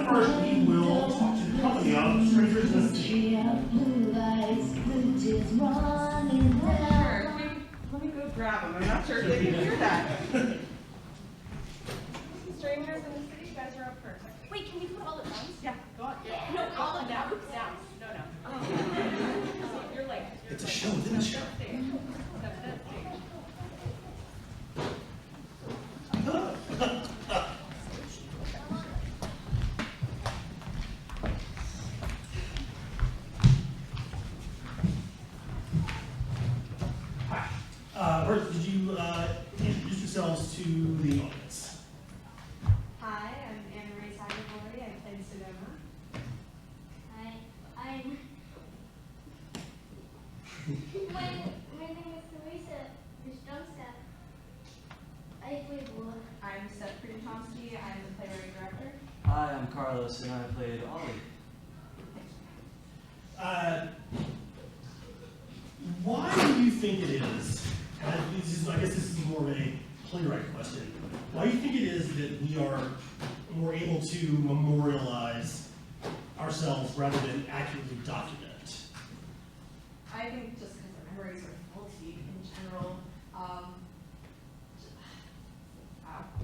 But first, we will talk to the company of Strangers in the Sea. Sure. Let me go grab them. I'm not sure if they can hear that. Strangers in the City, you guys are up first. Wait, can we do it all at once? Yeah, go on. Yeah. No, all of down. Down. No. You're late. It's a show within a show. Hi. First, could you introduce yourselves to the audience? Hi, I'm Anna-Marie Sagavori. I play Sedona. Hi, I'm... my name is Teresa Stromska. I play Bola. I'm Seth Priyatomsky. I'm the playwright director. Hi, I'm Carlos, and I played Ollie. Why do you think it is, and I guess this is more of a playwright question, why do you think it is that we are more able to memorialize ourselves rather than accurately document? I think just because our memories are faulty in general.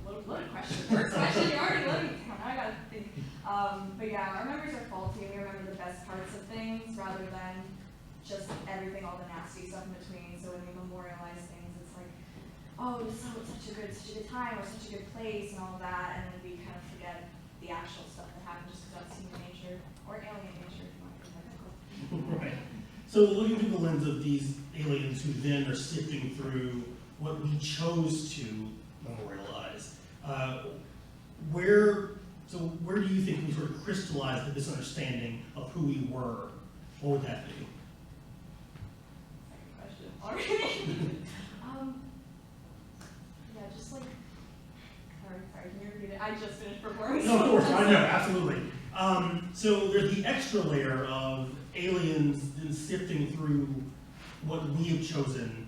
Loaded question. First question, you already loaded. Now I gotta think. But yeah, our memories are faulty, and we remember the best parts of things rather than just everything, all the nasty stuff in between. So when we memorialize things, it's like, oh, this was such a good time, or such a good place, and all of that, and then we kind of forget the actual stuff that happened just because that's human nature, or alien nature, if you want to be technical. Right. So looking through the lens of these aliens who then are sifting through what we chose to memorialize, where do you think we sort of crystallized the misunderstanding of who we were? What would that be? Second question already. Yeah, just like, sorry, can you repeat it? I just finished performing. No, of course, I know, absolutely. So there's the extra layer of aliens then sifting through what we have chosen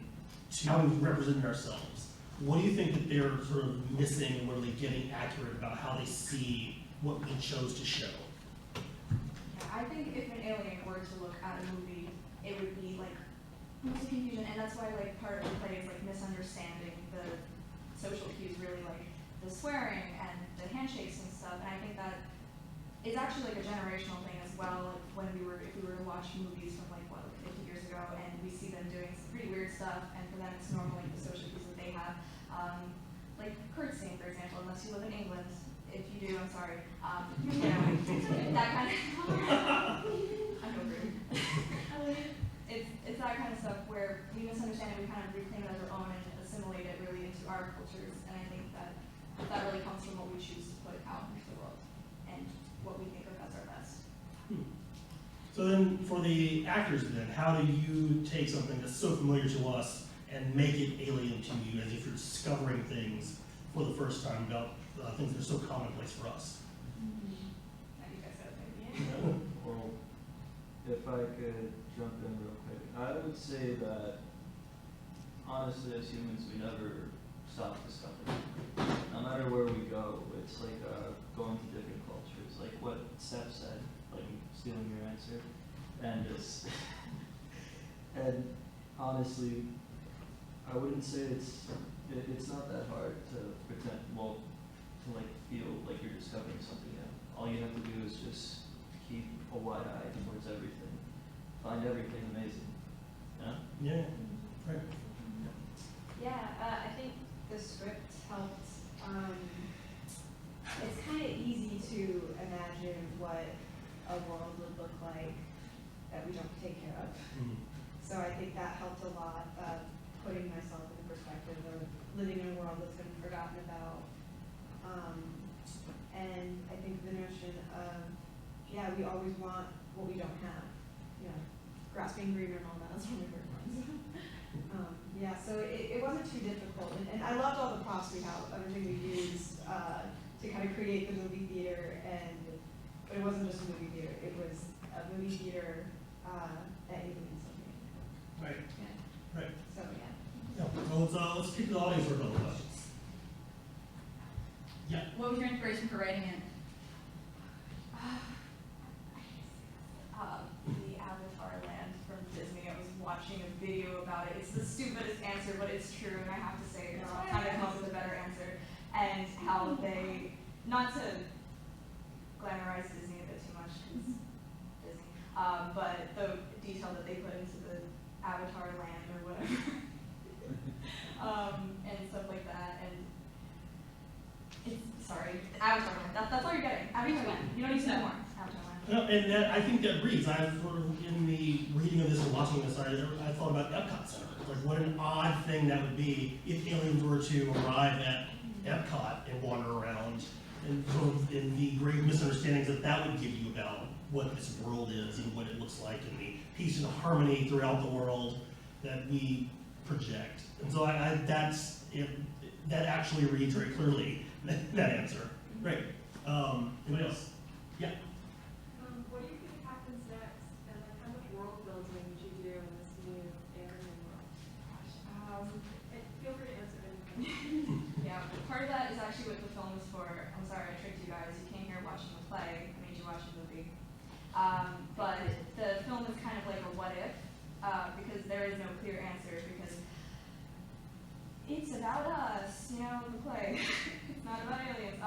to how we've represented ourselves. What do you think that they're sort of missing, and what are they getting accurate about how they see what we chose to show? Yeah, I think if an alien were to look at a movie, it would be like most confusion, and that's why like part of the play is like misunderstanding the social cues, really like the swearing and the handshakes and stuff. And I think that it's actually like a generational thing as well. Like if we were to watch movies from like 50 years ago, and we see them doing some pretty weird stuff, and for them it's normal, like the social cues that they have, like curtsying, for example. Unless you live in England, if you do, I'm sorry. You know, that kind of. I'm over it. It's that kind of stuff where we misunderstand it, we kind of reclaim it as our own and assimilate it really into our cultures. And I think that really comes from what we choose to put out into the world and what we think of as our best. So then, for the actors then, how do you take something that's so familiar to us and make it alien to you, as if you're discovering things for the first time about things that are so commonplace for us? Now you guys got an idea? Well, if I could jump in real quick, I would say that honestly, as humans, we never stop discovering. No matter where we go, it's like going to different cultures. Like what Steph said, like stealing your answer, and just and honestly, I wouldn't say it's not that hard to pretend, well, to like feel like you're discovering something new. All you have to do is just keep a wide eye towards everything. Find everything amazing. Yeah? Yeah. Right. Yeah, I think the script helped. It's kind of easy to imagine what a world would look like that we don't take care of. Mm-hmm. So I think that helped a lot, putting myself in the perspective of living in a world that's been forgotten about. And I think the notion of, yeah, we always want what we don't have. You know, grass being greener and all that, that's one of my favorite ones. Yeah, so it wasn't too difficult. And I loved all the props we have, everything we used to kind of create the movie theater. But it wasn't just a movie theater, it was a movie theater that aliens made. Right. Yeah. Right. So yeah. Yeah. Well, let's keep the audience for a couple questions. Yeah. What was your inspiration for writing it? The Avatar land from Disney. I was watching a video about it. It's the stupidest answer, but it's true, and I have to say, it's kind of come up with a better answer. And how they, not to glamorize Disney a bit too much, 'cause Disney, but the detail that they put into the Avatar land or whatever, and stuff like that. And it's, sorry, Avatar land. That's all you're getting. Avatar land. You don't need to know more. Avatar land. No, and that, I think that reads, I sort of, in the reading of this and watching this, I thought about Epcot Center. Like, what an odd thing that would be if aliens were to arrive at Epcot and wander around, and sort of in the grave misunderstandings that would give you about what this world is and what it looks like, and the peace and harmony throughout the world that we project. And so that actually reads very clearly, that answer. Great. Anybody else? Yeah. What do you think happens next, and like how much world building would you do in this new alien world? And feel free to answer anything. Yeah, part of that is actually what the film is for. I'm sorry, I tricked you guys. You came here watching the play. I made you watch the movie. But the film is kind of like a what if, because there is no clear answer, because it's about us, the play. It's not about aliens.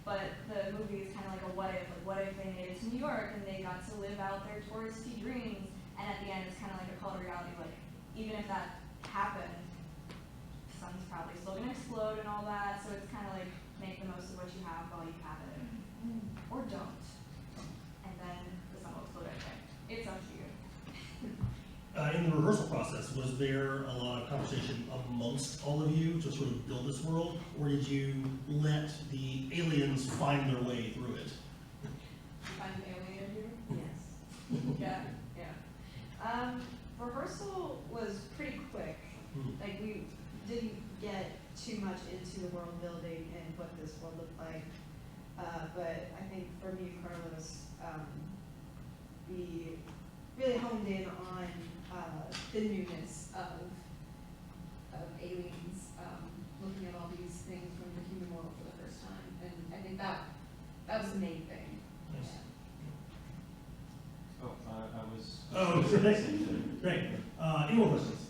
But the movie is kind of like a what if. Like, what if they made it to New York and they got to live out their touristy dreams? And at the end, it's kind of like a call to reality. Like, even if that happened, the sun's probably still going to explode and all that. So it's kind of like make the most of what you have while you have it, or don't. And then the sun will explode anyway. It's up to you. In the rehearsal process, was there a lot of conversation amongst all of you to sort of build this world, or did you let the aliens find their way through it? Find an alien here? Yes. Yeah. Rehearsal was pretty quick. Like, we didn't get too much into the world building and what this world looked like. But I think for me and Carlos, we really honed in on the newness of aliens, looking at all these things from the human world for the first time. And I think that was the main thing. Nice. Oh, I was. Oh, great. Any more questions?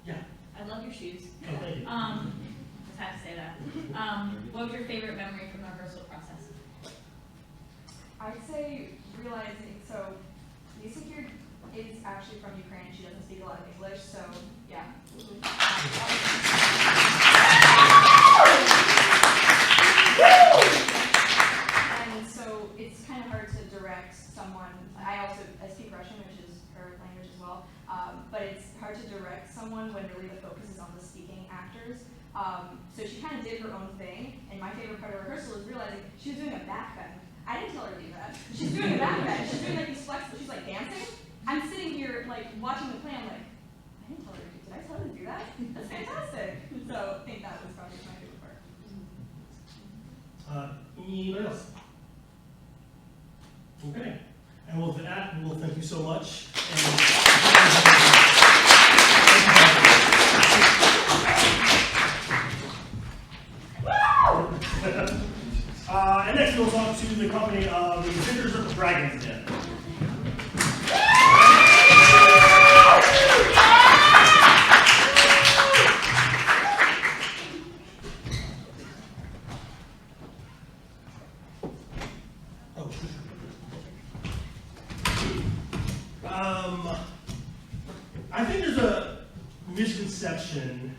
Yeah. I love your shoes. Oh, thank you. Just have to say that. What was your favorite memory from the rehearsal process? I'd say realizing, so Lisa here is actually from Ukraine. She doesn't speak a lot of English, so yeah. And so it's kind of hard to direct someone. I also speak Russian, which is her language as well. But it's hard to direct someone when really the focus is on the speaking actors. So she kind of did her own thing, and my favorite part of rehearsal is realizing she was doing a back bend. I didn't tell her to do that. She's doing a back bend. She's doing like these flexible. She's like dancing. I'm sitting here like watching the play. I'm like, I didn't tell her to do. Did I tell her to do that? That's fantastic. So I think that was probably my favorite part. Anybody else? Okay. And with that, we'll thank you so much. And next we'll talk to the company of the Victors of the Dragons Den. I think there's a misconception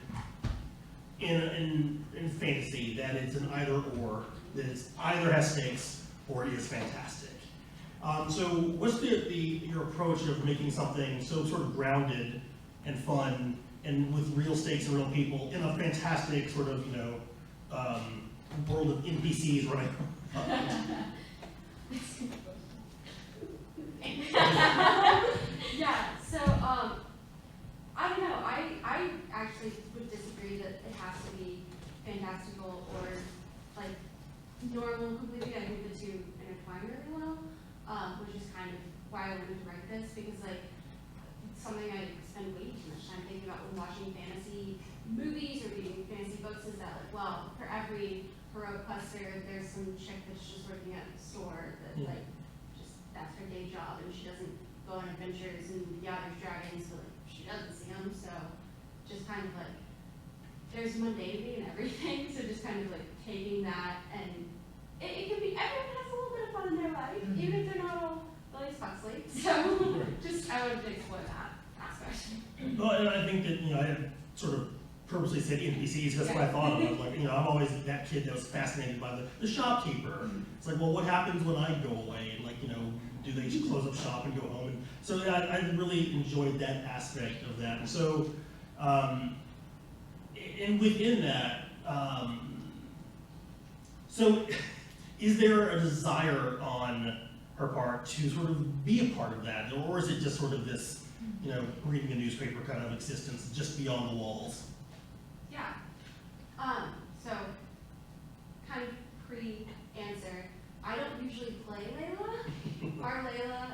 in fantasy that it's an either or, that it's either has stakes or it is fantastic. So what's your approach of making something so sort of grounded and fun and with real stakes and real people in a fantastic sort of, world of NPCs running around? Yeah, so, I don't know, I actually would disagree that it has to be fantastical or, like, normal completely. I think the two intertwine really well, which is kind of why I wanted to write this, because, like, something I spend way too much time thinking about when watching fantasy movies or reading fantasy books is that, like, well, for every heroic quester, there's some chick that's just working at the store that Yeah. like, just, that's her day job, and she doesn't go on adventures, and yeah, there's dragons, but like, she doesn't see them, so just kind of like, there's mundanity and everything, so just kind of like taking that, and it can be, everyone has a little bit of fun in their life, even if they're not all Billy Huxley, so just, I wanted to explore that aspect. Well, and I think that, I had sort of purposely said NPCs, that's what I thought of. I was like, I'm always that kid that was fascinated by the shopkeeper. It's like, well, what happens when I go away? And like, do they just close up shop and go home? And so yeah, I really enjoyed that aspect of that. And so, and within that, so is there a desire on her part to sort of be a part of that? Or is it just sort of this, reading a newspaper kind of existence just beyond the walls? Yeah. So, kind of pre-answer, I don't usually play Layla. Our Layla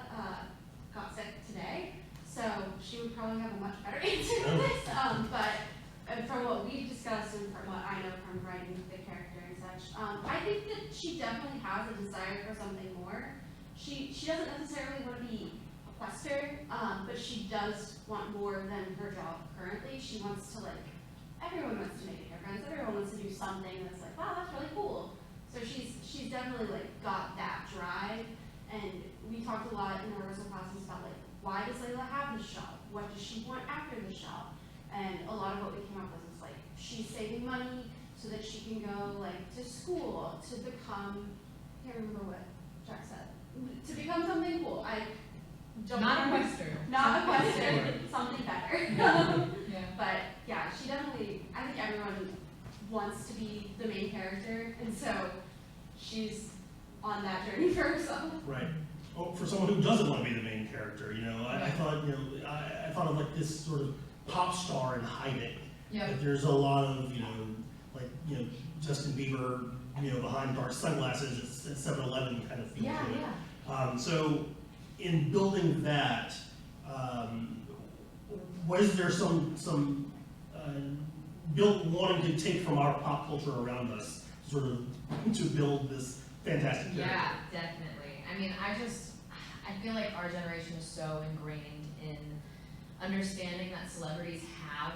got sick today, so she would probably have a much better answer to this. But from what we've discussed and from what I know from writing the character and such, I think that she definitely has a desire for something more. She doesn't necessarily want to be a quester, but she does want more than her job currently. She wants to everyone wants to make a difference. Everyone wants to do something that's like, wow, that's really cool. So she's definitely got that drive. And we talked a lot in our rehearsal classes about why does Layla have this job? What does she want after this job? And a lot of what we came up with is she's saving money so that she can go to school to become, I can't remember what Jack said, to become something cool. I don't Not a remember. quester. Not a quester, something better. Yeah. But yeah, she definitely, I think everyone wants to be the main character, and so she's on that journey for herself. Right. Well, for someone who doesn't want to be the main character, I thought, I thought of this sort of pop star in hiding. Yeah. That there's a lot of, Justin Bieber, behind dark sunglasses at 7-Eleven kind of feel to it. Yeah. So in building that, was there some built wanting to take from our pop culture around us, sort of to build this fantastic character? Yeah, definitely. I mean, I feel like our generation is so ingrained in understanding that celebrities have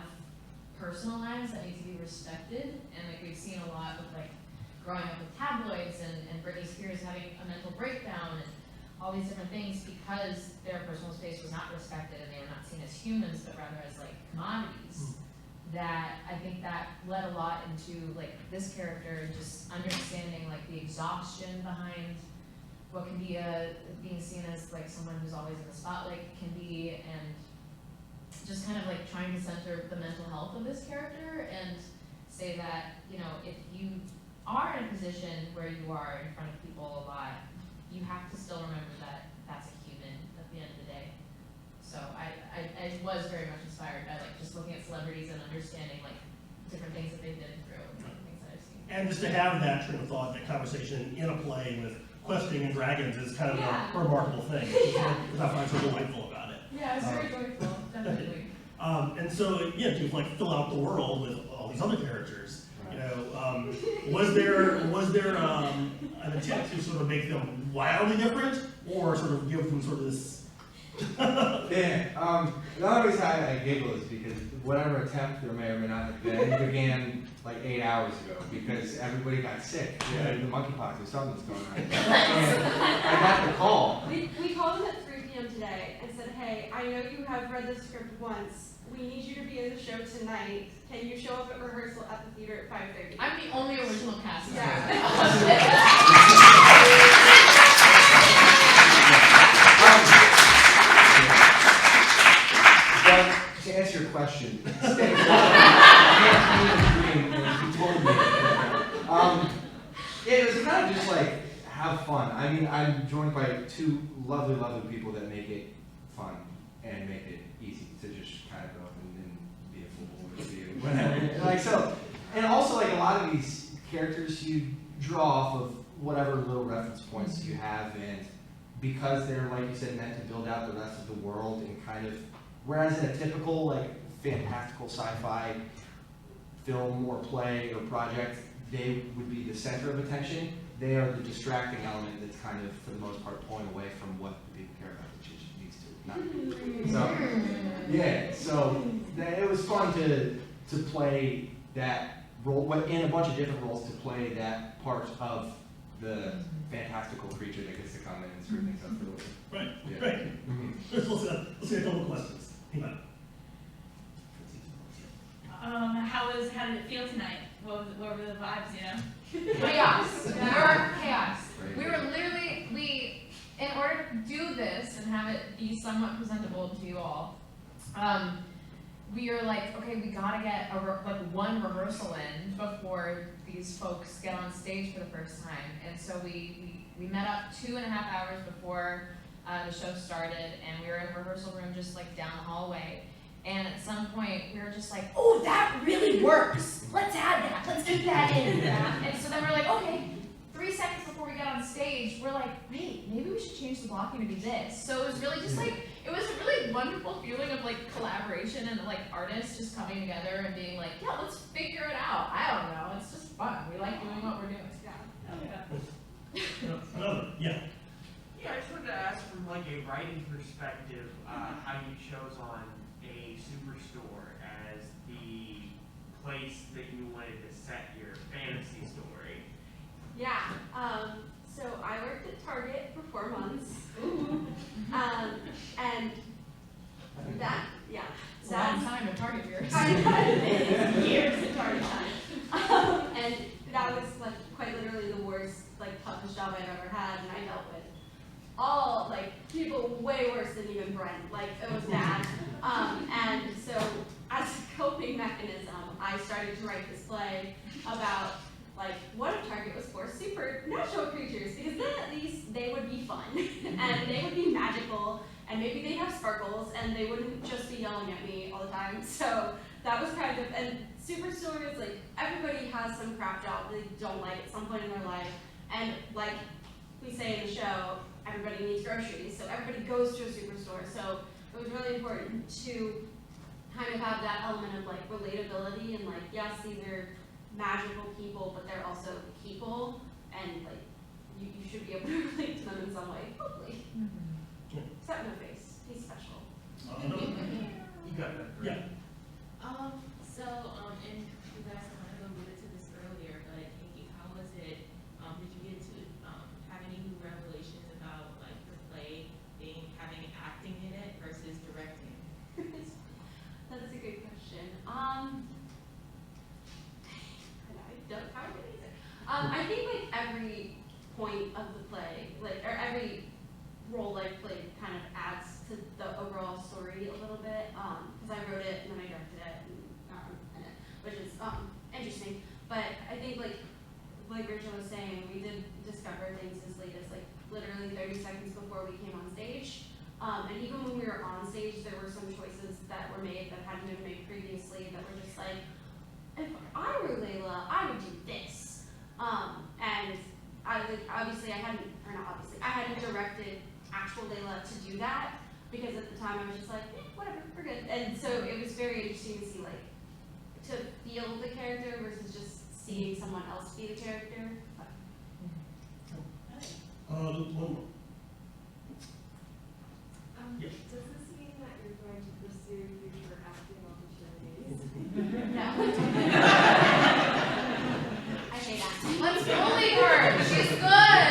personal lives that need to be respected, and we've seen a lot with growing up with tabloids and Britney Spears having a mental breakdown and all these different things because their personal space was not respected and they were not seen as humans but rather as commodities. That I think that led a lot into this character and just understanding the exhaustion behind what can be being seen as someone who's always in the spotlight can be, and just kind of trying to center the mental health of this character and say that if you are in a position where you are in front of people a lot, you have to still remember that that's a human at the end of the day. So I was very much inspired by just looking at celebrities and understanding different things that they've been through and different things that I've seen. And just to have that train of thought, that conversation in a play with questing and dragons is kind of a remarkable thing, which is I find so delightful about it. Yeah, it's very joyful, definitely. And so, to fill out the world with all these other characters, was there an attempt to sort of make them wildly different, or sort of give them sort of this? Yeah, the only reason I giggle is because whatever attempt there may or may not have been began 8 hours ago because everybody got sick. Yeah, the monkeypox or something was going on. And I got the call. We called them at 3 p.m. today and said, hey, I know you have read the script once. We need you to be in the show tonight. Can you show up at rehearsal at the theater at 5:30? I'm the only original cast. But to answer your question, instead of you told me. It was kind of just have fun. I mean, I'm joined by two lovely, lovely people that make it fun and make it easy to just kind of go up and be a fool or be a whatever. So, and also a lot of these characters you draw off of whatever little reference points you have, and because they're, like you said, meant to build out the rest of the world and kind of, whereas in a typical fantastical sci-fi film or play or project, they would be the center of attention. They are the distracting element that's kind of, for the most part, pulling away from what the people care about, which is needs to. Not. So, yeah. So it was fun to play that role in a bunch of different roles, to play that part of the fantastical creature that gets to come in and screw things up for the week. Right, Yeah. right. Mhm. Let's get a couple questions. Hang on. How did it feel tonight? What were the vibes, you know? Chaos. We were chaos. Right. We were literally, in order to do this and have it be somewhat presentable to you all, we are like, okay, we gotta get one rehearsal in before these folks get on stage for the first time. And so we met up 2.5 hours before the show started, and we were in a rehearsal room just like down the hallway. And at some point, we were just like, oh, that really works. Let's add that. Let's do that in. And so then we're like, okay, 3 seconds before we get on stage, we're like, wait, maybe we should change the blocking to be this. So it was really just like, it was a really wonderful feeling of like collaboration and like artists just coming together and being like, yeah, let's figure it out. I don't know. It's just fun. We like doing what we're doing. Another, yeah. Yeah, I just wanted to ask from like a writing perspective, how you chose on a superstore as the place that you wanted to set your fantasy story. Yeah, so I worked at Target for 4 months. And that, yeah. It's a long time to target yours. I know, it is years at Target time. And that was like quite literally the worst like toughest job I've ever had, and I dealt with all like people way worse than even Brent. Like it was bad. And so as a coping mechanism, I started to write this play about like what if Target was for supernatural creatures, because then at least they would be fun and they would be magical and maybe they'd have sparkles and they wouldn't just be yelling at me all the time. So that was kind of, and superstore is like everybody has some crap job they don't like at some point in their life, and like we say in the show, everybody needs groceries, so everybody goes to a superstore. So it was really important to kind of have that element of like relatability and like, yes, these are magical people, but they're also people, and like you should be able to relate to them in some way, hopefully. Except No Face, he's special. You got that. Yeah. And you guys kind of alluded to this earlier, but how was it, did you get to, have any new revelations about, like, the play having acting in it versus directing? That's a good question. I think like every point of the play, like, or every role I've played kind of adds to the overall story a little bit, because I wrote it and then I directed it and which is interesting. But I think like Rachel was saying, we did discover things as late as like literally 30 seconds before we came on stage. And even when we were on stage, there were some choices that were made that hadn't been made previously that were just like, if I were Layla, I would do this. And I like, obviously I hadn't directed actual Layla to do that, because at the time I was just like, whatever, we're good. And so it was very interesting to see like, to feel the character versus just seeing someone else be the character. One more. Yes. Does this mean that you're going to pursue future acting opportunities? No. I say that. Let's bully her. She's good.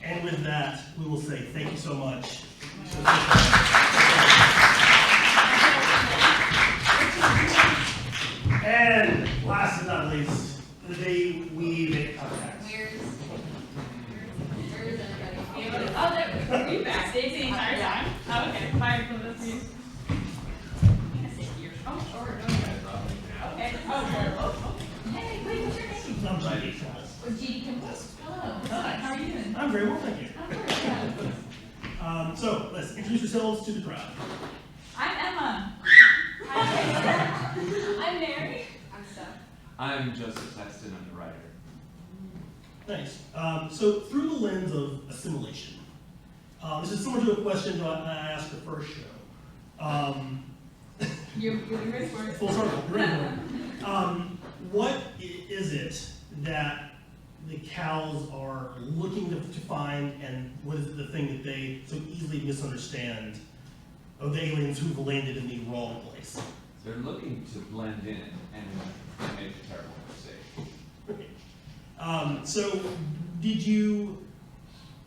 And with that, we will say thank you so much. And last but not least, the day we make contacts. Where is everybody? Oh, there, were you backstage the entire time? Oh, okay, fine, so that's you. I'm gonna sit here. Oh, sure, no, okay. Oh, hey, wait, what's your name? I'm Jackie. G. Kimball. Hello, hi, how are you doing? I'm very well, thank you. I'm good, yeah. So let's introduce yourselves to the crowd. I'm Emma. I'm Mary. I'm Steph. I'm Joseph Sexton. I'm the writer. Thanks. So through the lens of assimilation, This is similar to a question that I asked the first show. You're ready for it. Full circle, right? What is it that the cows are looking to find, and what is the thing that they so easily misunderstand of the aliens who've landed in the wrong place? They're looking to blend in and make a terrible mistake. So did you,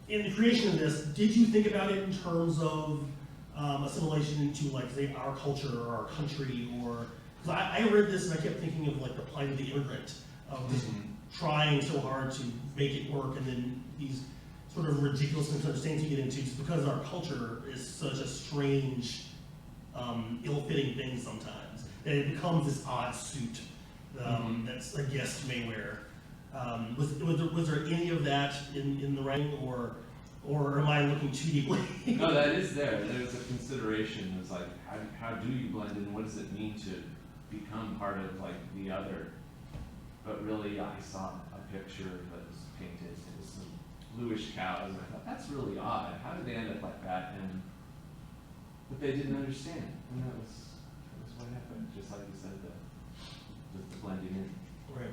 in the creation of this, did you think about it in terms of assimilation into, like, say, our culture or our country, or, because I read this and I kept thinking of, like, the plight of the immigrant, of just trying so hard to make it work, and then these sort of ridiculous misunderstandings you get into just because our culture is such a strange, ill-fitting thing sometimes, that it becomes this odd suit that's a guest may wear. Was there any of that in the writing, or am I looking too deeply? No, that is there. There's a consideration. It's like, how do you blend in? What does it mean to become part of, like, the other? But really, I saw a picture that was painted. It was some bluish cows, and I thought, that's really odd. How did they end up like that? But they didn't understand, and that was what happened. Just like you said, the blending in. Right.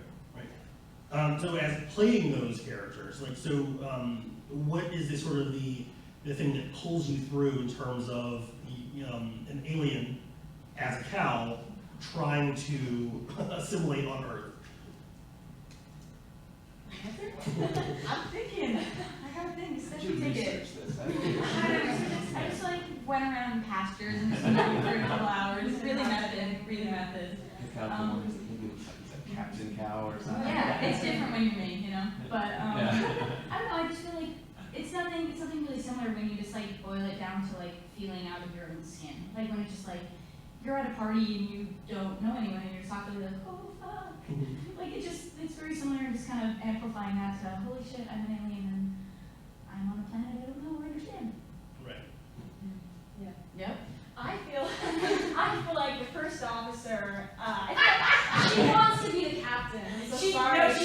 So as playing those characters, like, so what is the sort of the thing that pulls you through in terms of an alien as a cow trying to assimilate on Earth? I'm thinking. I got a thing. Just let Did me you take it. research this? I just like went around pastures and just looking for a couple hours. Really method. The cow one is maybe it's like a Captain Cow or something. Yeah, it's different when you're me, you know. But I don't know. I just feel like it's something really similar when you just like boil it down to like feeling out of your own skin. Like when it's just like you're at a party and you don't know anyone and you're just talking like, oh fuck. Like it's very similar, just kind of amplifying that to holy shit, I'm an alien and I'm on a planet I don't know or understand. Right. Yeah. Yep. I feel like the first officer, she wants to be the captain. So She does.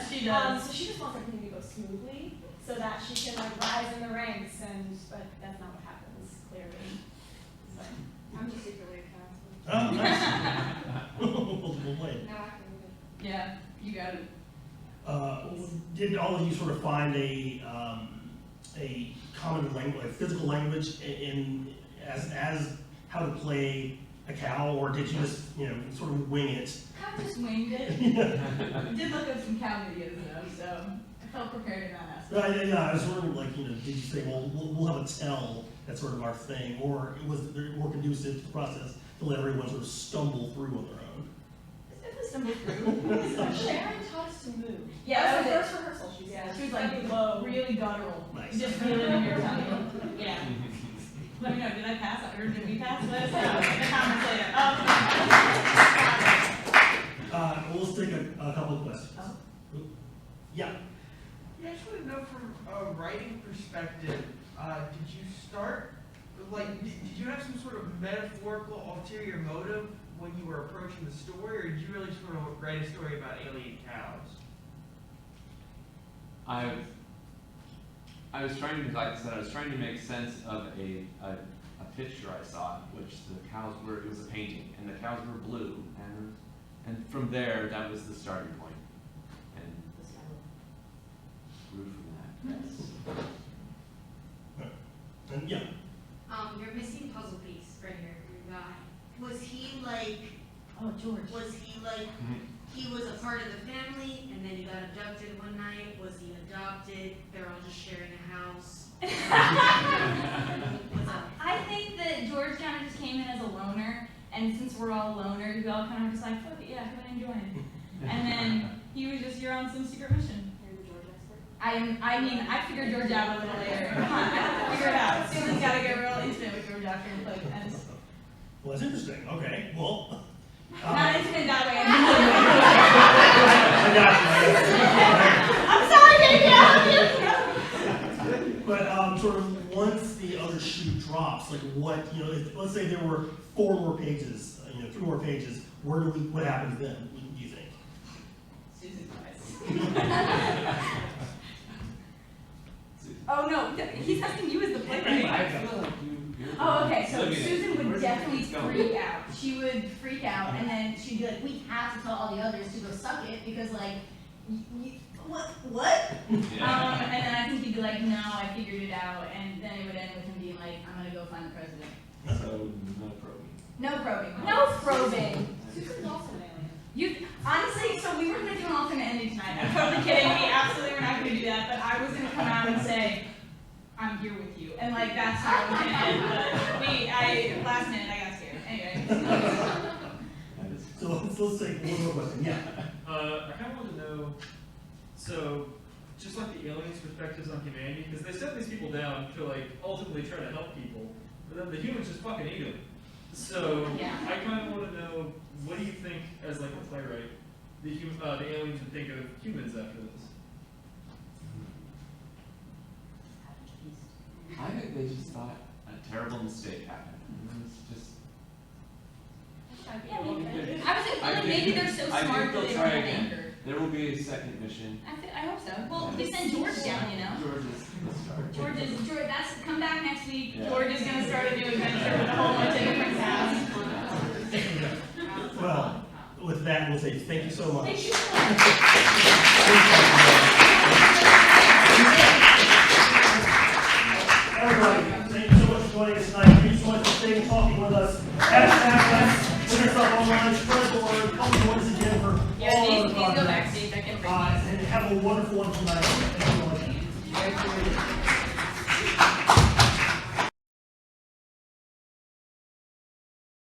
She does. So she just wants everything to go smoothly so that she can like rise in the ranks, but that's not what happens, clearly. So I'm just secretly a cow. Oh, nice. Multiple played. No, I can read it. Yeah, you got it. Did all of you sort of find a common language, like physical language, as how to play a cow, or did you just sort of wing it? I just winged it. Did look up some cow videos though, so I felt prepared in that aspect. Yeah, I was wondering, like, did you say, well, we'll have a tell, that's sort of our thing, or was it more conducive to the process to let everyone sort of stumble through on their own? It was stumbled through. Sharon taught us to move. Yeah, that that was was the it. first rehearsal. She said She was like really guttural. Nice. Just feel it in your tummy. Yeah. Let me know, did I pass or did we pass? Let us know in the comments later. We'll just take a couple of questions. Oh. Yeah. Yeah, I just want to know from a writing perspective, did you start, like, did you have some sort of metaphorical ulterior motive when you were approaching the story, or did you really sort of write a story about alien cows? I was trying to, like I said, I was trying to make sense of a picture I saw, which the cows were, it was a painting, and the cows were blue, and from there, that was the starting point, and grew from that. Yes. And yeah. You're missing puzzle piece right here, your guy. Was he like, Oh, George. was he like, he was a part of the family and then he got abducted one night? Was he adopted? They're all just sharing a house? What's up? I think that George kind of just came in as a loner, and since we're all loners, we all kind of just like, fuck it, yeah, come in and join. And then he was just, you're on some secret mission. You're the George expert. I figured George out a little later. Come on, I have to figure it out. Susan's got to get real intimate with George after the play ends. Well, that's interesting. Okay. Well. Not intimate that way. I got you. I'm sorry, baby. But sort of once the other shoe drops, like what, if, let's say there were 4 more pages, 3 more pages, what happens then, do you think? Susan cries. Oh, no, he's asking you as the playwright. I feel like you're. Oh, okay, so looking at- Susan would where's the definitely things going? freak out. She would freak out, and then she'd be like, we have to tell all the others to go suck it, because like, what? Yeah. And then I think he'd be like, no, I figured it out, and then it would end with him being like, I'm gonna go find the president. So, no probing. No probing. No probing. Susan's also an alien. You, honestly, so we were gonna do an alternate ending tonight. I'm totally kidding. We absolutely were not gonna do that, but I was gonna come out and say, I'm here with you. And like, that's how it was gonna end. But last minute, I got scared. Anyway. So let's take one more question, yeah. I kind of want to know, so, just like the aliens' perspectives on humanity, because they set these people down to like ultimately try to help people, but then the humans just fucking eat them. So, Yeah. I kind of want to know, what do you think, as like a playwright, the aliens would think of humans after this? I think they just thought a terrible mistake happened. And it's just. Yeah, maybe. I was thinking like maybe they're so I smart think that they'll they don't try have again. anger. There will be a second mission. I hope so. Well, they send George down, you know. George is the star. George, that's, come back next week. Yeah. George is gonna start a new adventure with a whole bunch of different tasks. Well, with that, we'll say thank you so much. Thank you so much. Everybody, thank you so much for joining us tonight. Thank you so much for staying talking with us. Hashtag us, put yourself online, spread the word, come join us again for Yeah, all these our go projects. backstage. I can bring And have a wonderful one tonight. Thank you so much. these.